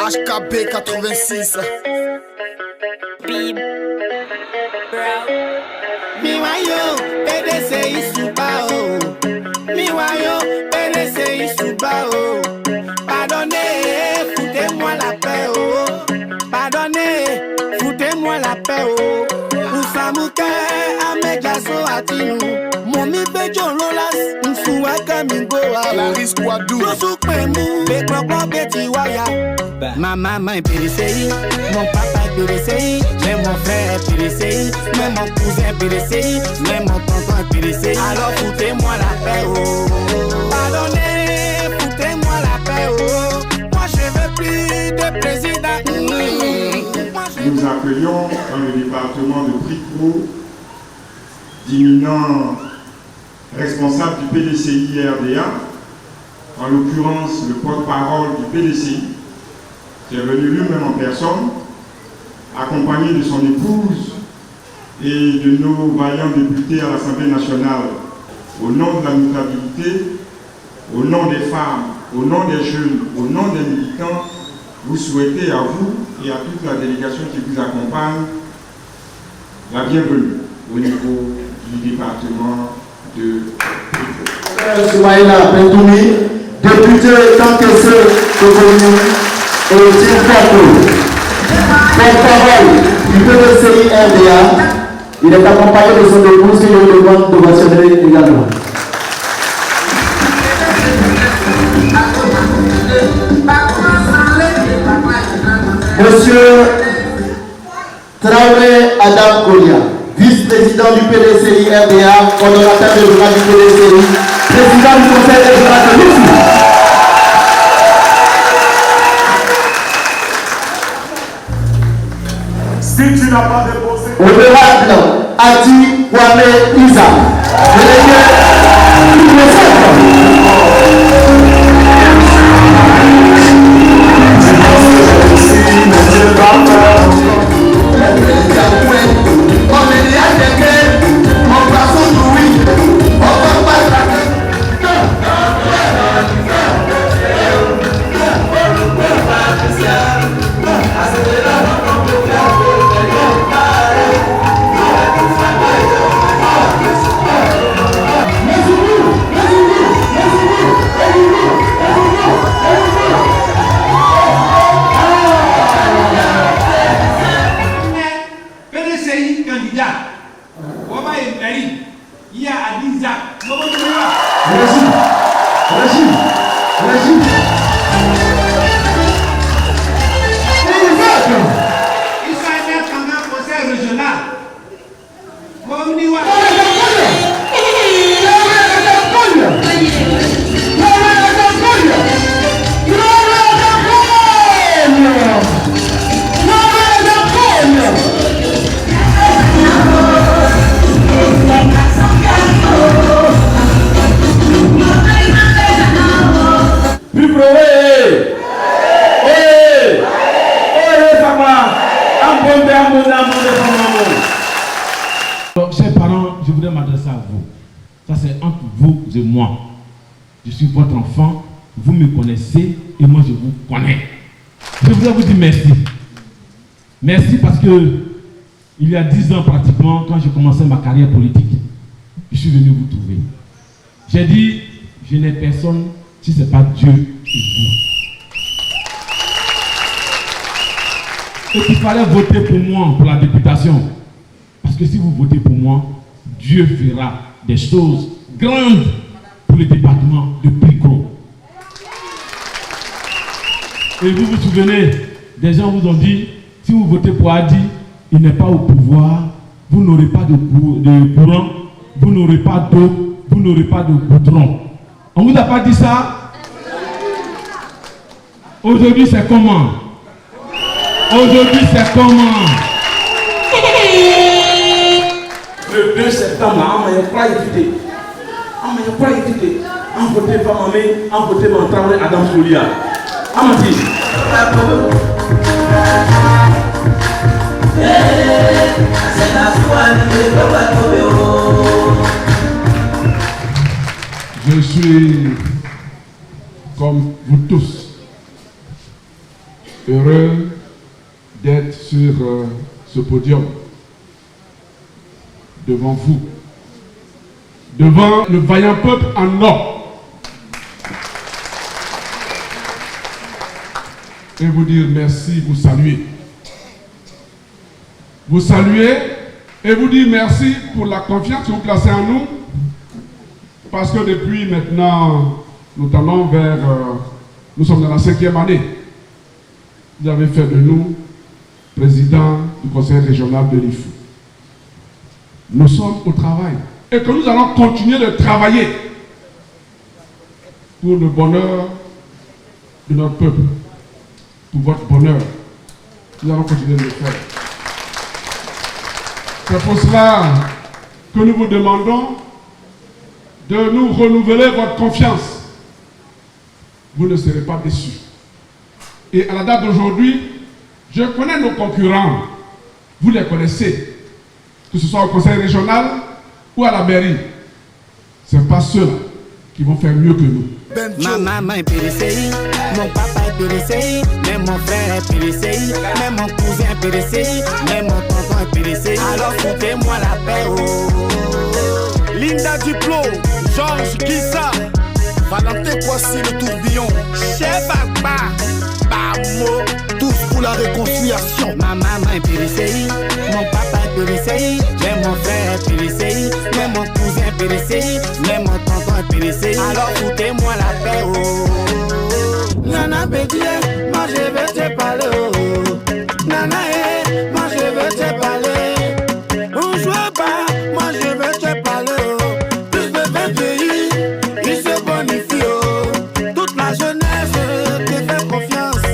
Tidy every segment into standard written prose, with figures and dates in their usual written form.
HKB 86. Bib. Miwayo, PDC Isubao. Miwayo, PDC Isubao. Pardonnez, foutez-moi la paix, oh. Pardonnez, foutez-moi la paix, oh. Usamuke, Amejaso Atinu. Momi Bejo Lolas, Msuaka Mingoa. La risque Wadou. Josukwemu, Bekoko Beti Waya. Ma maman est PDCI, mon papa est PDCI, même mon frère est PDCI, même mon cousin est PDCI, même mon tonton est PDCI. Alors foutez-moi la paix, oh. Pardonnez, foutez-moi la paix, oh. Moi je veux plus de président. Nous appelions dans le département de Pricot d'imminents responsables du PDCI RDA, en l'occurrence le porte-parole du PDCI, qui est venu lui-même en personne, accompagné de son épouse et de nos vaillants députés à l'Assemblée nationale, au nom de la mutabilité, au nom des femmes, au nom des jeunes, au nom des militants, vous souhaitez à vous et à toute la délégation qui vous accompagne la bienvenue au niveau du département de Pricot. Soumaïla Bentoumi, député tant que ceux que vous et Tim Fatou, porte-parole du PDCI RDA, il est accompagné de son épouse et de demande ovationnelle également. Monsieur Traoré Adam Kolia, vice-président du PDCI RDA, coordonnateur régional du PDCI, président du conseil régional de l'UFI. Si tu n'as pas déposé... Honorable Adi Kwame Isa, délégué du Chers parents, je voudrais m'adresser à vous. Ça, c'est entre vous et moi. Je suis votre enfant, vous me connaissez et moi je vous connais. Je voudrais vous dire merci. Merci parce que il y a 10 ans pratiquement, quand j'ai commencé ma carrière politique, je suis venu vous trouver. J'ai dit, je n'ai personne si ce n'est pas Dieu et vous. Et qu'il fallait voter pour moi pour la députation. Parce que si vous votez pour moi, Dieu fera des choses grandes pour le département de Pricot. Et vous vous souvenez, des gens vous ont dit, si vous votez pour Adi, il n'est pas au pouvoir, vous n'aurez pas de courant, vous n'aurez pas d'eau, vous n'aurez pas de goudron. On ne vous a pas dit ça? Aujourd'hui, c'est comment? Aujourd'hui, c'est comment? Le 2 septembre, on m'a pas évité. On m'a pas évité. On votait pas ma mère, on votait mon travail Adam Kolia. On m'a dit. Je suis comme vous tous. heureux d'être sur ce podium devant vous, devant le vaillant peuple en or, et vous dire merci, vous saluer. Vous saluer et vous dire merci pour la confiance que vous placez en nous, parce que depuis maintenant, nous tendons vers, nous sommes dans la 5e année. Vous avez fait de nous président du conseil régional de l'IFU. Nous sommes au travail et que nous allons continuer de travailler pour le bonheur de notre peuple, pour votre bonheur. Nous allons continuer de le faire. C'est pour cela que nous vous demandons de nous renouveler votre confiance. Vous ne serez pas déçus. Et à la date d'aujourd'hui, je connais nos concurrents. Vous les connaissez. Que ce soit au conseil régional ou à la mairie. Ce n'est pas ceux-là qui vont faire mieux que nous. Ma maman est PDCI, mon papa est PDCI, même mon frère est PDCI, même mon cousin est PDCI, même mon tonton est PDCI. Alors foutez-moi la paix, oh. Linda Duplo, Georges Kissa, Valentin Kwasi le tourbillon, Chef Akba, Bamo, tous pour la réconciliation. ma maman est PDCI, mon papa est PDCI, même mon frère est PDCI, même mon cousin est PDCI, même mon tonton est PDCI. Alors foutez-moi la paix, oh. Nana Bédier, moi je veux te parler, oh. Nana, moi je veux te parler. On joue pas, moi je veux te parler, oh. Plus de 20 pays, ils se bonifient, oh. Toute la jeunesse te fait confiance.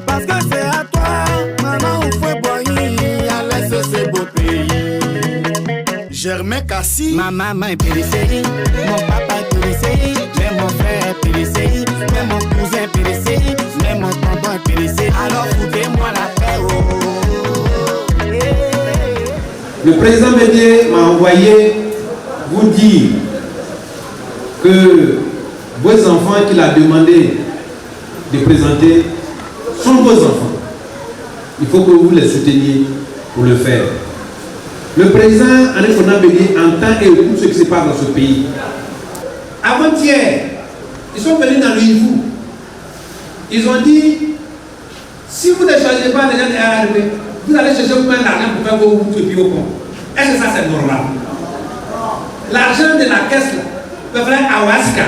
Parce que c'est à toi, maman, on fait boyer, à l'aise de ce beau pays. Germain Kassi, Ma maman est PDCI, mon papa est PDCI, même mon frère est PDCI, même mon cousin est PDCI, même mon tonton est PDCI. Alors foutez-moi la paix, oh. Le président Bédier m'a envoyé vous dire que vos enfants qu'il a demandé de présenter sont vos enfants. Il faut que vous les souteniez pour le faire. Le président Anne Bédier entend et écoute ce qui se passe dans ce pays. Avant-hier, ils sont venus dans l'IFU. Ils ont dit, si vous ne choisissez pas les gens de RRB, vous allez chercher vous-même l'argent pour faire vos routes et puis au pont. Est-ce que ça c'est normal? L'argent de la caisse là, peut faire à Ouaska.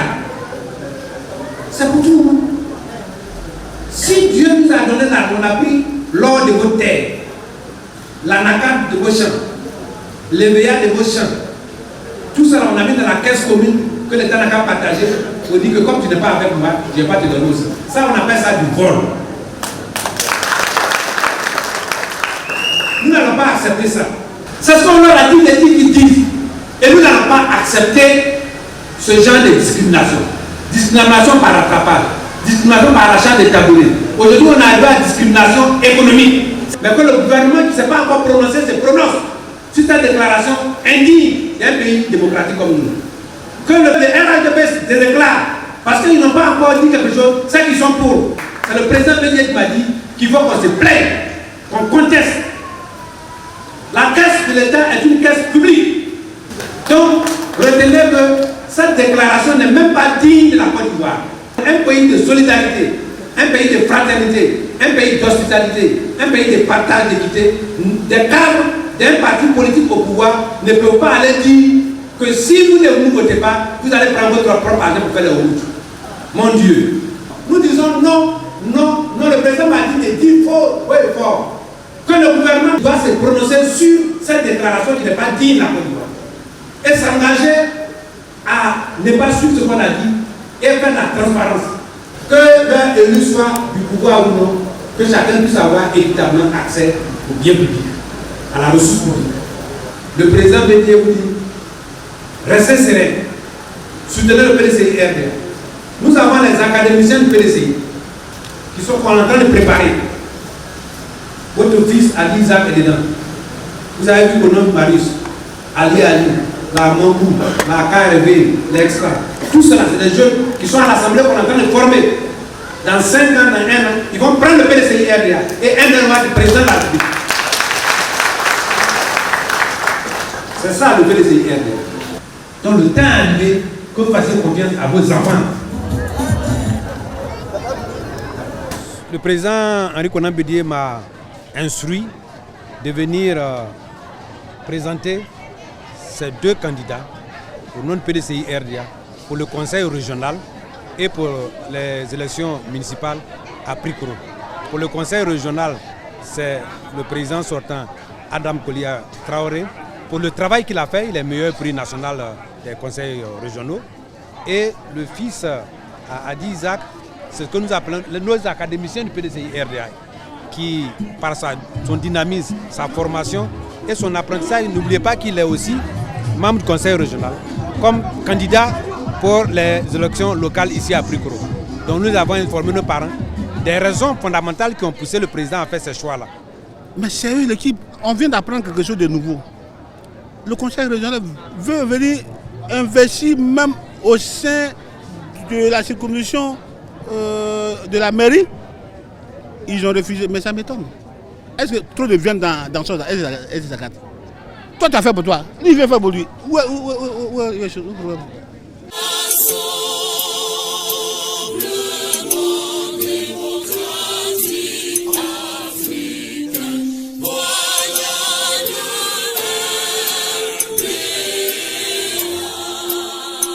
C'est pour tout le monde. Si Dieu nous a donné l'argent, on a pris l'or de vos terres, la NACAD de vos champs, l'EVA de vos champs, tout ça on a mis dans la caisse commune que l'État n'a qu'à partager. On dit que comme tu n'es pas avec moi, je ne vais pas te donner aussi. Ça on appelle ça du vol. Nous n'allons pas accepter ça. C'est ce qu'on leur a dit, les qui disent. Et nous n'allons pas accepter ce genre de discrimination. Discrimination par rattrapage, discrimination par achat des taboulés. Aujourd'hui, on arrive à la discrimination économique. Mais que le gouvernement qui ne s'est pas encore prononcé se prononce sur cette déclaration indigne d'un pays démocratique comme nous. Que le RHDP se déclare parce qu'ils n'ont pas encore dit quelque chose, c'est qu'ils sont pour. C'est le président Bédier qui m'a dit qu'il faut qu'on se plaigne, qu'on conteste. La caisse de l'État est une caisse publique. Donc, retenez que cette déclaration n'est même pas digne de la Côte d'Ivoire. Un pays de solidarité, un pays de fraternité, un pays d'hospitalité, un pays de partage d'équité, des cadres d'un parti politique au pouvoir ne peuvent pas aller dire que si vous ne vous votez pas, vous allez prendre votre propre argent pour faire les routes. Mon Dieu. Nous disons non, non, non. Le président m'a dit de dire fort, oui, fort. Que le gouvernement doit se prononcer sur cette déclaration qui n'est pas digne de la Côte d'Ivoire. Et s'engager à ne pas suivre ce qu'on a dit et faire la transparence. Que leur élu soit du pouvoir ou non, que chacun puisse avoir équitablement accès au bien public, à la ressource publique. Le président Bédier vous dit, restez serein, soutenez le PDCI RDA. Nous avons les académiciens du PDCI qui sont en train de préparer. Votre fils Ali Isaac est dedans. Vous avez vu qu'on nomme Marius, Ali, la Mangou, la KRV, l'Extra. Tout cela, c'est des jeunes qui sont à l'Assemblée qu'on est en train de former. Dans 5 ans, dans 1 an, ils vont prendre le PDCI RDA et un élément du président de la République. C'est ça le PDCI RDA. Donc le temps est arrivé que vous fassiez confiance à vos enfants. Le président Henri Konan Bédié m'a instruit de venir présenter ces deux candidats au nom de PDCI RDA pour le conseil régional et pour les élections municipales à Prikoro. Pour le conseil régional, c'est le président sortant Adam Kolia Traoré. Pour le travail qu'il a fait, il est meilleur prix national des conseils régionaux. Et le fils Adi Isaac, c'est ce que nous appelons nos académiciens du PDCI RDA, qui, par son dynamisme, sa formation et son apprentissage, n'oubliez pas qu'il est aussi membre du conseil régional, comme candidat pour les élections locales ici à Prikoro. Donc nous avons informé nos parents des raisons fondamentales qui ont poussé le président à faire ces choix-là. Mais sérieux, l'équipe, on vient d'apprendre quelque chose de nouveau. Le conseil régional veut venir investir même au sein de la circonscription de la mairie. Ils ont refusé, mais ça m'étonne. Est-ce que trop de viande dans ça, est-ce que ça gâte? Toi, tu as fait pour toi. Lui, il veut faire pour lui.